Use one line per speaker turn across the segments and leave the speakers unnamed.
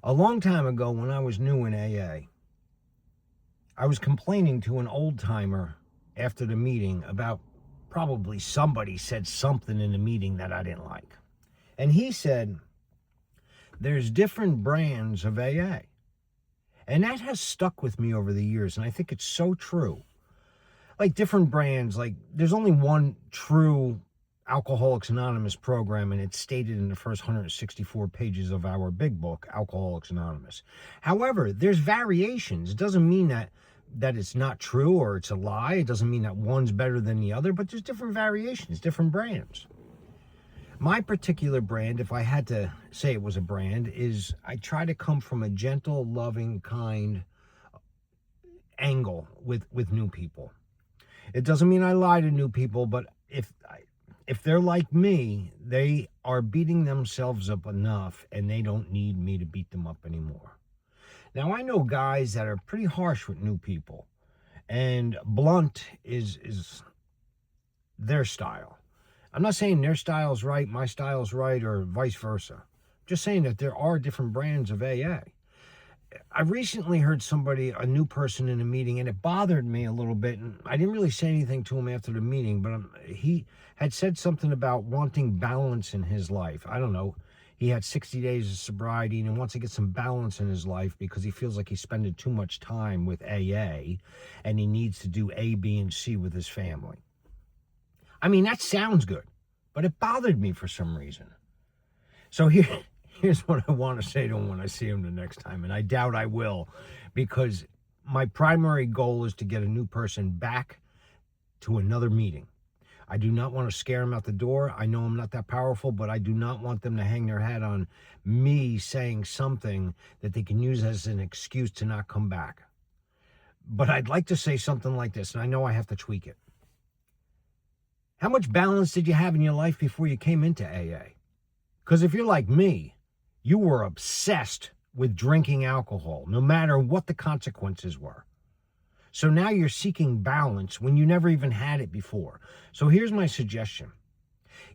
A long time ago, when I was new in AA, I was complaining to an old timer after the meeting about probably somebody said something in the meeting that I didn't like. And he said, there's different brands of AA. And that has stuck with me over the years. And I think it's so true. Like different brands, like there's only one true Alcoholics Anonymous program, and it's stated in the first 164 pages of our big book, Alcoholics Anonymous. However, there's variations. It doesn't mean that it's not true or it's a lie. It doesn't mean that one's better than the other, but there's different variations, different brands. My particular brand, if I had to say it was a brand, is I try to come from a gentle, loving, kind angle with new people. It doesn't mean I lie to new people, but if they're like me, they are beating themselves up enough and they don't need me to beat them up anymore. Now, I know guys that are pretty harsh with new people, and blunt is their style. I'm not saying their style's right, my style's right, or vice versa. I'm just saying that there are different brands of AA. I recently heard a new person in a meeting, and it bothered me a little bit. And I didn't really say anything to him after the meeting, but he had said something about wanting balance in his life. I don't know. He had 60 days of sobriety and he wants to get some balance in his life because he feels like he's spending too much time with AA and he needs to do A, B, and C with his family. I mean, that sounds good, but it bothered me for some reason. So here's what I want to say to him when I see him the next time, and I doubt I will, because my primary goal is to get a new person back to another meeting. I do not want to scare them out the door. I know I'm not that powerful, but I do not want them to hang their hat on me saying something that they can use as an excuse to not come back. But I'd like to say something like this, and I know I have to tweak it. How much balance did you have in your life before you came into AA? Because if you're like me, you were obsessed with drinking alcohol, no matter what the consequences were. So now you're seeking balance when you never even had it before. So here's my suggestion.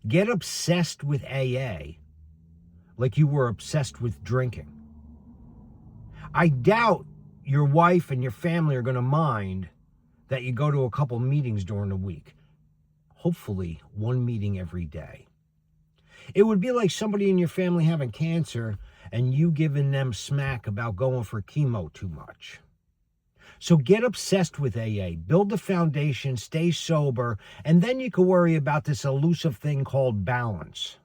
Get obsessed with AA like you were obsessed with drinking. I doubt your wife and your family are going to mind that you go to a couple meetings during the week. Hopefully, one meeting every day. It would be like somebody in your family having cancer and you giving them smack about going for chemo too much. So get obsessed with AA, build the foundation, stay sober, and then you can worry about this elusive thing called balance.